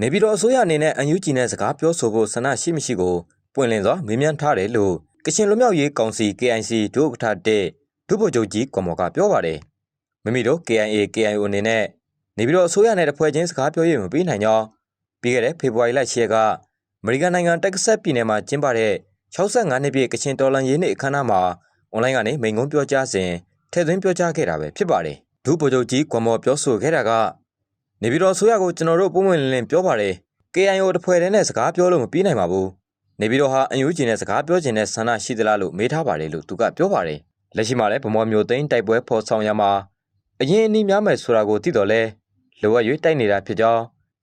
နေပြည်တော်အစိုးရအနေနဲ့အန်ယူဂျီနဲ့စကားပြောဆိုဖို့ဆန္ဒရှိမရှိကိုပွင့်လင်းစွာမေးမြန်းထားတယ်လို့ကချင်လူမျိုးရေးကောင်စီ KIC ဒုဥက္ကဋ္ဌဒုဗိုလ်ချုပ်ကြီးကွန်မော်ကပြောပါတယ်။မိမိတို့ KIA KIO အနေနဲ့နေပြည်တော်အစိုးရနဲ့တဖွဲ့ချင်းစကားပြောရမပြီးနိုင်ကြောင်းပြီးခဲ့တဲ့ဖေဖော်ဝါရီလ10ရက်ကအမေရိကန်နိုင်ငံတက္ကဆက်ပြည်နယ်မှာကျင်းပတဲ့65နှစ်ပြည့်ကချင်တော်လှန်ရေးနေ့အခမ်းအနားမှာအွန်လိုင်းကနေမိန့်ခွန်းပြောကြားစဉ်ထည့်သွင်းပြောကြားခဲ့တာပဲဖြစ်ပါတယ်။ဒုဗိုလ်ချုပ်ကြီးကွန်မော်ပြောဆိုခဲ့တာကနေပြည်တော်အစိုးရကိုကျွန်တော်တို့ပုံမှန်လင်းပြောပါတယ်။ KIO တဖွဲ့တည်းနဲ့စကားပြောလို့မပြီးနိုင်ပါဘူး။နေပြည်တော်ဟာအန်ယူဂျီနဲ့စကားပြောခြင်းနဲ့ဆန္ဒရှိသလားလို့မေးထားပါတယ်လို့သူကပြောပါတယ်။လက်ရှိမှာလည်းဗမော်မျိုးသိန်းတိုက်ပွဲဖော်ဆောင်ရမှာအရင်အနည်းများမယ်ဆိုတာကိုသိတော်လဲလိုအပ်၍တိုက်နေတာဖြစ်ကြောင်း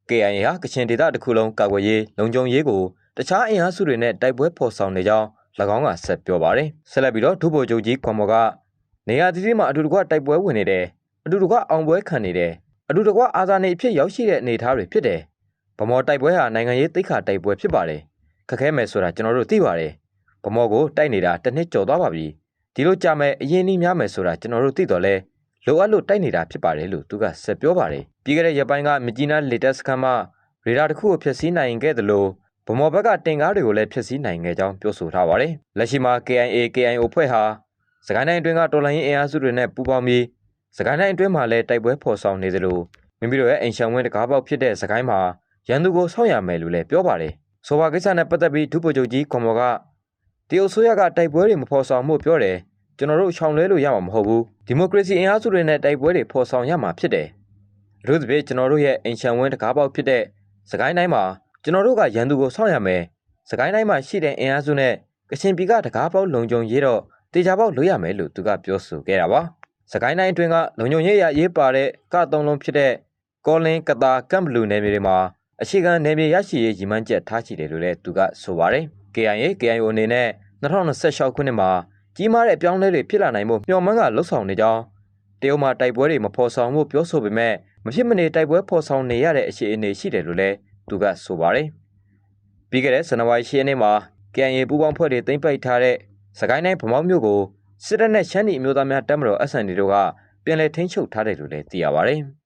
KIA ဟာကချင်ဒေသတစ်ခုလုံးကာကွယ်ရေးလုံခြုံရေးကိုတခြားအင်အားစုတွေနဲ့တိုက်ပွဲဖော်ဆောင်နေကြောင်း၎င်းကဆက်ပြောပါတယ်။ဆက်လက်ပြီးတော့ဒုဗိုလ်ချုပ်ကြီးခွန်မော်ကနေရာသီးမှာအတူတကွတိုက်ပွဲဝင်နေတယ်။အတူတကွအောင်ပွဲခံနေတယ်။အတူတကွအာဇာနည်အဖြစ်ရောက်ရှိတဲ့အနေအထားတွေဖြစ်တယ်။ဗမော်တိုက်ပွဲဟာနိုင်ငံရေးသိက္ခာတိုက်ပွဲဖြစ်ပါတယ်။ခက်ခဲမယ်ဆိုတာကျွန်တော်တို့သိပါတယ်။ဗမော်ကိုတိုက်နေတာတစ်နှစ်ကျော်သွားပါပြီ။ဒီလိုကြာမယ်အရင်နှီးများမယ်ဆိုတာကျွန်တော်တို့သိတော့လဲလိုအပ်လို့တိုက်နေတာဖြစ်ပါတယ်လို့သူကဆက်ပြောပါတယ်။ပြီးခဲ့တဲ့ရက်ပိုင်းကမြကြီးနားလေတက်စခန်းမှာရေဒါတစ်ခုကိုဖျက်ဆီးနိုင်ခဲ့တယ်လို့ဗမော်ဘက်ကတင်ကားတွေကိုလည်းဖျက်ဆီးနိုင်ခဲ့ကြောင်းပြောဆိုထားပါတယ်။လက်ရှိမှာ KIA KIO ဖွဲ့ဟာစကိုင်းတိုင်းအတွင်းကတော်လှန်ရေးအင်အားစုတွေနဲ့ပူးပေါင်းပြီးစကိုင်းတိုင်းအတွင်းမှာလည်းတိုက်ပွဲဖော်ဆောင်နေသလိုမိမိတို့ရဲ့အိမ်ရှောင်ဝင်းတကားပေါက်ဖြစ်တဲ့စကိုင်းမှာရန်သူကိုဆောက်ရမယ်လို့လည်းပြောပါတယ်။ဆိုပါကိစ္စနဲ့ပတ်သက်ပြီးဒုဗိုလ်ချုပ်ကြီးခွန်မော်ကတရုတ်ဆိုရကတိုက်ပွဲတွေမဖော်ဆောင်မှုပြောတယ်။ကျွန်တော်တို့ရှောင်လွဲလို့ရမှာမဟုတ်ဘူး။ဒီမိုကရေစီအင်အားစုတွေနဲ့တိုက်ပွဲတွေဖော်ဆောင်ရမှာဖြစ်တယ်။တို့သဖြင့်ကျွန်တော်တို့ရဲ့အိမ်ရှောင်ဝင်းတကားပေါက်ဖြစ်တဲ့စကိုင်းတိုင်းမှာကျွန်တော်တို့ကရန်သူကိုဆောက်ရမယ်။စကိုင်းတိုင်းမှာရှိတဲ့အင်အားစုနဲ့ကချင်ပြည်ကတကားပေါက်လုံခြုံရေးတော့တေချာပေါက်လွှဲရမယ်လို့သူကပြောဆိုခဲ့တာပါ။စကိုင်းတိုင်းအတွင်းကလုံခြုံရေးရေးပါတဲ့ကသုံးလုံးဖြစ်တဲ့ကောလင်းကတာကမ်ဘလူနယ်မြေတွေမှာအခြေခံနယ်မြေရရှိရေးရည်မှန်းချက်ထားရှိတယ်လို့လည်းသူကဆိုပါတယ်။ KIA KIO အနေနဲ့2026ခုနှစ်မှာကြီးမားတဲ့အပြောင်းအလဲတွေဖြစ်လာနိုင်မှုမျှော်မှန်းကလှုပ်ဆောင်နေကြောင်းတရုတ်မှာတိုက်ပွဲတွေမဖော်ဆောင်မှုပြောဆိုပေမဲ့မဖြစ်မနေတိုက်ပွဲဖော်ဆောင်နေရတဲ့အခြေအနေရှိတယ်လို့လည်းသူကဆိုပါတယ်။ပြီးခဲ့တဲ့ဇန်နဝါရီ10ရက်နေ့မှာ KIA ပူးပေါင်းဖွဲ့တွေသိမ်းပိုက်ထားတဲ့စကိုင်းတိုင်းဗမောက်မြို့ကိုစစ်တပ်နဲ့ရှမ်းပြည်အမျိုးသားများတပ်မတော် SND တို့ကပြန်လည်ထိန်းချုပ်ထားတယ်လို့လည်းသိရပါတယ်။